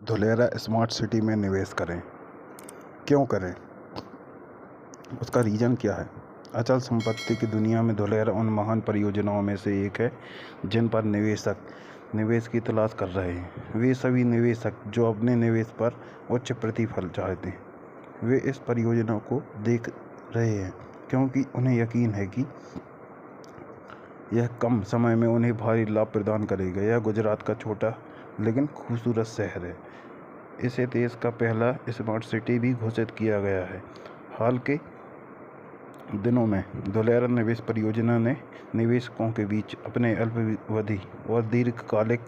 Dholera smart city में निवेश करें। क्यों करें? उसका रीज़न क्या है? अचल संपत्ति की दुनिया में धुलेरा उन महान परियोजनाओं में से एक है जिन पर निवेशक निवेश की तलाश कर रहे हैं। वे सभी निवेशक जो अपने निवेश पर उच्च प्रतिफल चाहते हैं, वे इस परियोजना को देख रहे हैं क्योंकि उन्हें यकीन है कि यह कम समय में उन्हें भारी लाभ प्रदान करेगा। यह गुजरात का छोटा लेकिन खूबसूरत शहर है। इसे देश का पहला स्मार्ट सिटी भी घोषित किया गया है। हाल के दिनों में धुलेरा निवेश परियोजना ने निवेशकों के बीच अपने अल्पावधि और दीर्घकालिक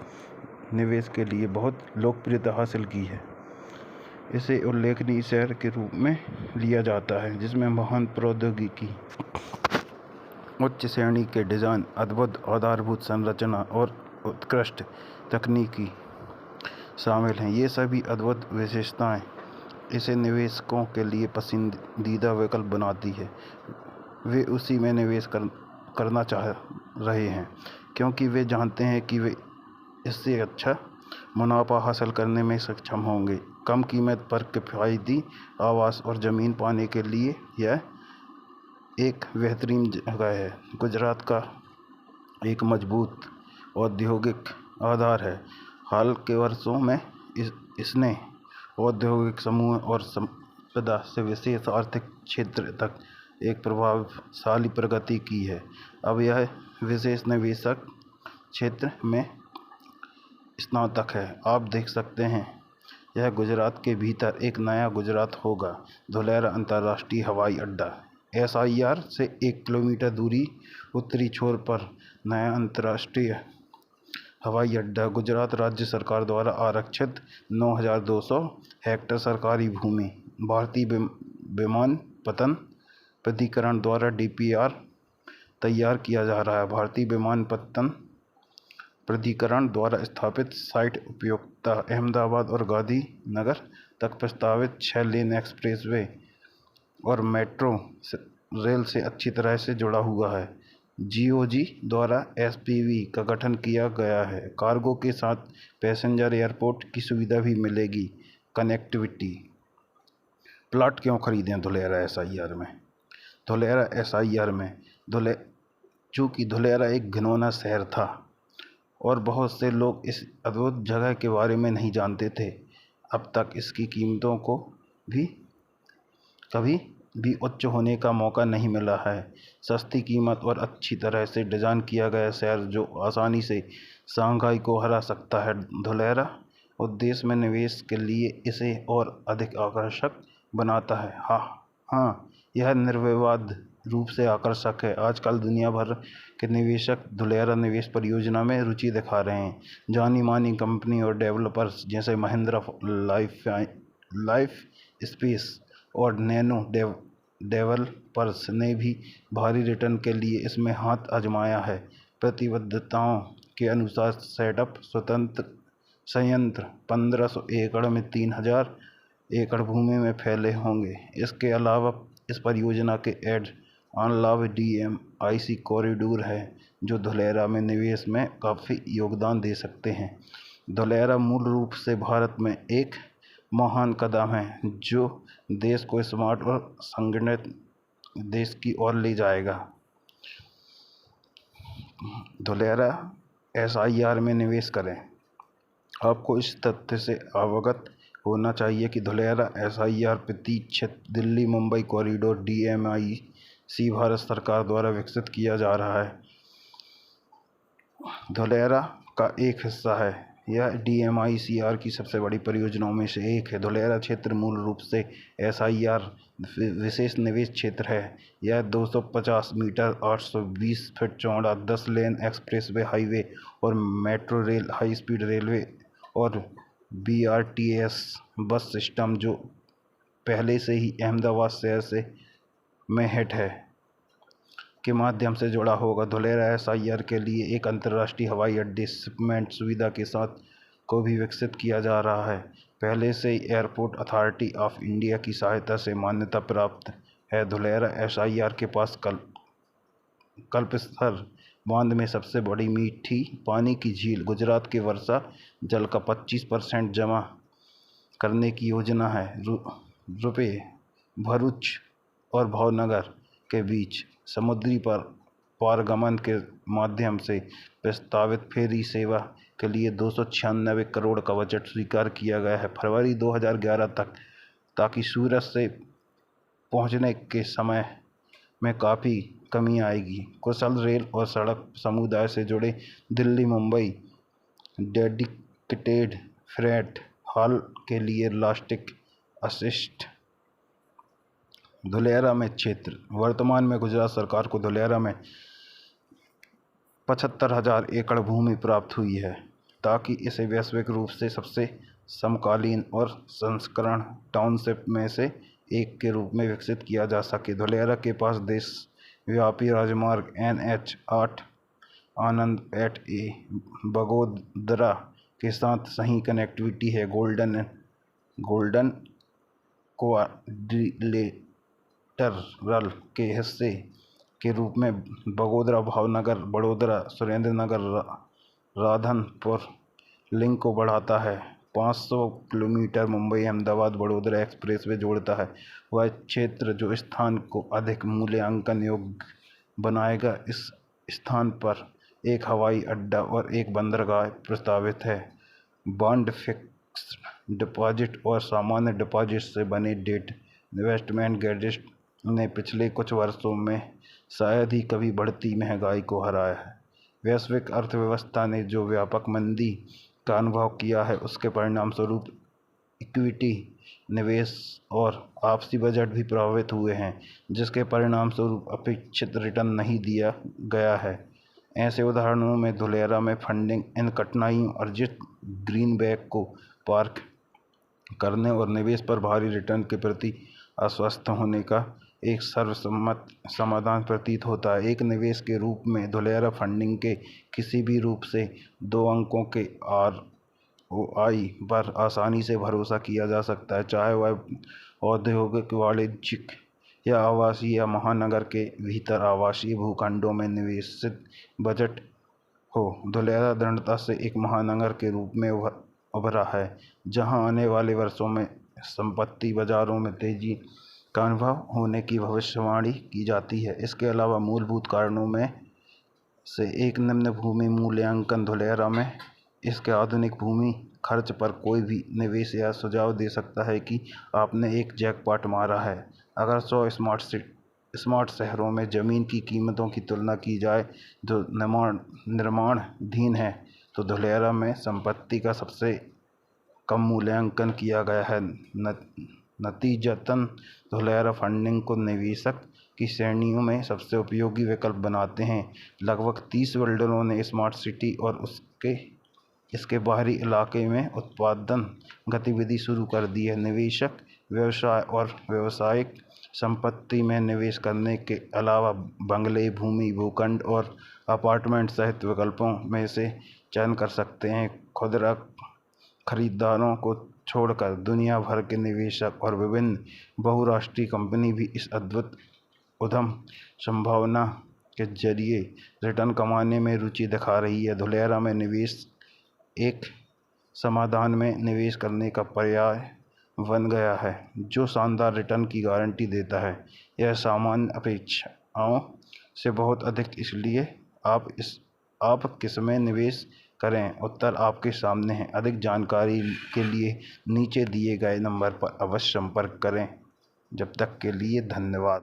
निवेश के लिए बहुत लोकप्रियता हासिल की है। इसे उल्लेखनीय शहर के रूप में लिया जाता है जिसमें महान प्रौद्योगिकी, उच्च श्रेणी के डिज़ाइन, अद्भुत आधारभूत संरचना और उत्कृष्ट तकनीकी शामिल हैं। ये सभी अद्भुत विशेषताएं इसे निवेशकों के लिए पसंदीदा विकल्प बनाती है। वे उसी में निवेश करना चाह रहे हैं क्योंकि वे जानते हैं कि वे इससे अच्छा मुनाफा हासिल करने में सक्षम होंगे। कम कीमत पर किफ़ायती आवास और ज़मीन पाने के लिए यह एक बेहतरीन जगह है। गुजरात का एक मजबूत औद्योगिक आधार है। हाल के वर्षों में इसने औद्योगिक समूह और संपदा से विशेष आर्थिक क्षेत्र तक एक प्रभावशाली प्रगति की है। अब यह विशेष निवेशक क्षेत्र में स्नातक है। आप देख सकते हैं, यह गुजरात के भीतर एक नया गुजरात होगा। धुलेरा अंतर्राष्ट्रीय हवाई अड्डा SIR से 1 किलोमीटर दूरी उत्तरी छोर पर नया अंतर्राष्ट्रीय हवाई अड्डा। गुजरात राज्य सरकार द्वारा आरक्षित 9,200 हेक्टेयर सरकारी भूमि। भारतीय विमानपत्तन प्राधिकरण द्वारा DPR तैयार किया जा रहा है। भारतीय विमानपत्तन प्राधिकरण द्वारा स्थापित साइट उपयुक्तता अहमदाबाद और गांधीनगर तक प्रस्तावित 6 लेन एक्सप्रेसवे और मेट्रो रेल से अच्छी तरह से जुड़ा हुआ है। GOG द्वारा SPV का गठन किया गया है। कार्गो के साथ पैसेंजर एयरपोर्ट की सुविधा भी मिलेगी। कनेक्टिविटी। प्लाट क्यों खरीदें धुलेरा SIR में? धुलेरा SIR में चूँकि धुलेरा एक घिनौना शहर था और बहुत से लोग इस अद्भुत जगह के बारे में नहीं जानते थे। अब तक इसकी कीमतों को भी कभी भी उच्च होने का मौका नहीं मिला है। सस्ती कीमत और अच्छी तरह से डिज़ाइन किया गया शहर जो आसानी से शंघाई को हरा सकता है। धुलेरा उद्देश्य में निवेश के लिए इसे और अधिक आकर्षक बनाता है। हाँ, यह निर्विवाद रूप से आकर्षक है। आजकल दुनिया भर के निवेशक धुलेरा निवेश परियोजना में रुचि दिखा रहे हैं। जानी मानी कंपनी और डेवलपर्स जैसे महिंद्रा लाइफ स्पेस और नैनो डेवलपर्स ने भी भारी रिटर्न के लिए इसमें हाथ आजमाया है। प्रतिबद्धताओं के अनुसार सेटअप स्वतंत्र संयंत्र 1500 एकड़ में 3000 एकड़ भूमि में फैले होंगे। इसके अलावा इस परियोजना के एड ऑन लाभ DMIC कॉरिडोर है जो धुलेरा में निवेश में काफ़ी योगदान दे सकते हैं। धुलेरा मूल रूप से भारत में एक महान कदम है जो देश को स्मार्ट और संगठित देश की ओर ले जाएगा। धुलेरा SIR में निवेश करें। आपको इस तथ्य से अवगत होना चाहिए कि धुलेरा SIR प्रतीक्षित दिल्ली मुंबई कॉरिडोर DMIC भारत सरकार द्वारा विकसित किया जा रहा है। धुलेरा का एक हिस्सा है। यह DMICR की सबसे बड़ी परियोजनाओं में से एक है। धुलेरा क्षेत्र मूल रूप से SIR विशेष निवेश क्षेत्र है। यह 250 मीटर 820 फीट चौड़ा 10 लेन एक्सप्रेसवे हाईवे और metro rail high speed railway और BRTS बस सिस्टम जो पहले से ही अहमदाबाद शहर से में हिट है के माध्यम से जुड़ा होगा। धुलेरा SIR के लिए एक अंतर्राष्ट्रीय हवाई अड्डे शिपमेंट सुविधा के साथ को भी विकसित किया जा रहा है। पहले से ही एयरपोर्ट अथॉरिटी ऑफ इंडिया की सहायता से मान्यता प्राप्त है। धुलेरा SIR के पास कल्पस्थल बांध में सबसे बड़ी मीठी पानी की झील, गुजरात के वर्षा जल का 25% जमा करने की योजना है। रुपये भरूच और भावनगर के बीच समुद्री पारगमन के माध्यम से प्रस्तावित फेरी सेवा के लिए 296 करोड़ का बजट स्वीकार किया गया है फरवरी 2011 तक, ताकि सूरत से पहुंचने के समय में काफ़ी कमी आएगी। कुशल रेल और सड़क समुदाय से जुड़े Delhi Mumbai dedicated freight hall के लिए लॉजिस्टिक असिस्ट। धुलेरा में क्षेत्र। वर्तमान में गुजरात सरकार को धुलेरा में 75,000 एकड़ भूमि प्राप्त हुई है, ताकि इसे वैश्विक रूप से सबसे समकालीन और संस्करण टाउनशिप में से एक के रूप में विकसित किया जा सके। धुलेरा के पास देशव्यापी राजमार्ग NH-8 आनंद ए बगोदरा के साथ सही कनेक्टिविटी है। गोल्डन क्वाड्रिलेटरल के हिस्से के रूप में बगोदरा भावनगर बड़ोदरा सुरेंद्रनगर राधनपुर लिंक को बढ़ाता है। 500 किलोमीटर मुंबई अहमदाबाद बड़ोदरा एक्सप्रेसवे जोड़ता है। वह क्षेत्र जो स्थान को अधिक मूल्यांकन योग्य बनाएगा। इस स्थान पर एक हवाई अड्डा और एक बंदरगाह प्रस्तावित है। बॉन्ड, फिक्स्ड डिपॉजिट और सामान्य डिपॉजिट से बने डेट इन्वेस्टमेंट गैजेट ने पिछले कुछ वर्षों में शायद ही कभी बढ़ती महंगाई को हराया है। वैश्विक अर्थव्यवस्था ने जो व्यापक मंदी का अनुभव किया है, उसके परिणाम स्वरूप इक्विटी निवेश और आपसी बजट भी प्रभावित हुए हैं, जिसके परिणाम स्वरूप अपेक्षित रिटर्न नहीं दिया गया है। ऐसे उदाहरणों में धुलेरा में फंडिंग इन कठिनाइयों, अर्जित ग्रीनबैक को पार्क करने और निवेश पर भारी रिटर्न के प्रति आश्वस्त होने का एक सर्वसम्मत समाधान प्रतीत होता है। एक निवेश के रूप में धुलेरा फंडिंग के किसी भी रूप से 2 अंकों के ROI पर आसानी से भरोसा किया जा सकता है, चाहे वह औद्योगिक, वाणिज्यिक या आवासीय या महानगर के भीतर आवासीय भूखंडों में निवेशित बजट हो। धुलेरा दृढ़ता से एक महानगर के रूप में उभरा है, जहां आने वाले वर्षों में संपत्ति बाजारों में तेजी का अनुभव होने की भविष्यवाणी की जाती है। इसके अलावा मूलभूत कारणों में से एक निम्न भूमि मूल्यांकन धुलेरा में इसके आधुनिक भूमि खर्च पर कोई भी निवेश यह सुझाव दे सकता है कि आपने एक जैकपॉट मारा है। अगर 100 स्मार्ट शहरों में ज़मीन की कीमतों की तुलना की जाए जो निर्माणाधीन है, तो धुलेरा में संपत्ति का सबसे कम मूल्यांकन किया गया है। नतीजतन धुलेरा फंडिंग को निवेशक की श्रेणियों में सबसे उपयोगी विकल्प बनाते हैं। लगभग 30 बिल्डरों ने स्मार्ट सिटी और इसके बाहरी इलाके में उत्पादन गतिविधि शुरू कर दी है। निवेशक व्यवसाय और व्यावसायिक संपत्ति में निवेश करने के अलावा बंगले, भूमि, भूखंड और अपार्टमेंट सहित विकल्पों में से चयन कर सकते हैं। खुदरा खरीदारों को छोड़कर दुनिया भर के निवेशक और विभिन्न बहुराष्ट्रीय कंपनी भी इस अद्भुत उद्यम संभावना के जरिए रिटर्न कमाने में रुचि दिखा रही है। धुलेरा में निवेश एक समाधान में निवेश करने का पर्याय बन गया है, जो शानदार रिटर्न की गारंटी देता है। यह सामान्य अपेक्षाओं से बहुत अधिक, इसलिए आप किस में निवेश करें, उत्तर आपके सामने है। अधिक जानकारी के लिए नीचे दिए गए नंबर पर अवश्य संपर्क करें। जब तक के लिए धन्यवाद।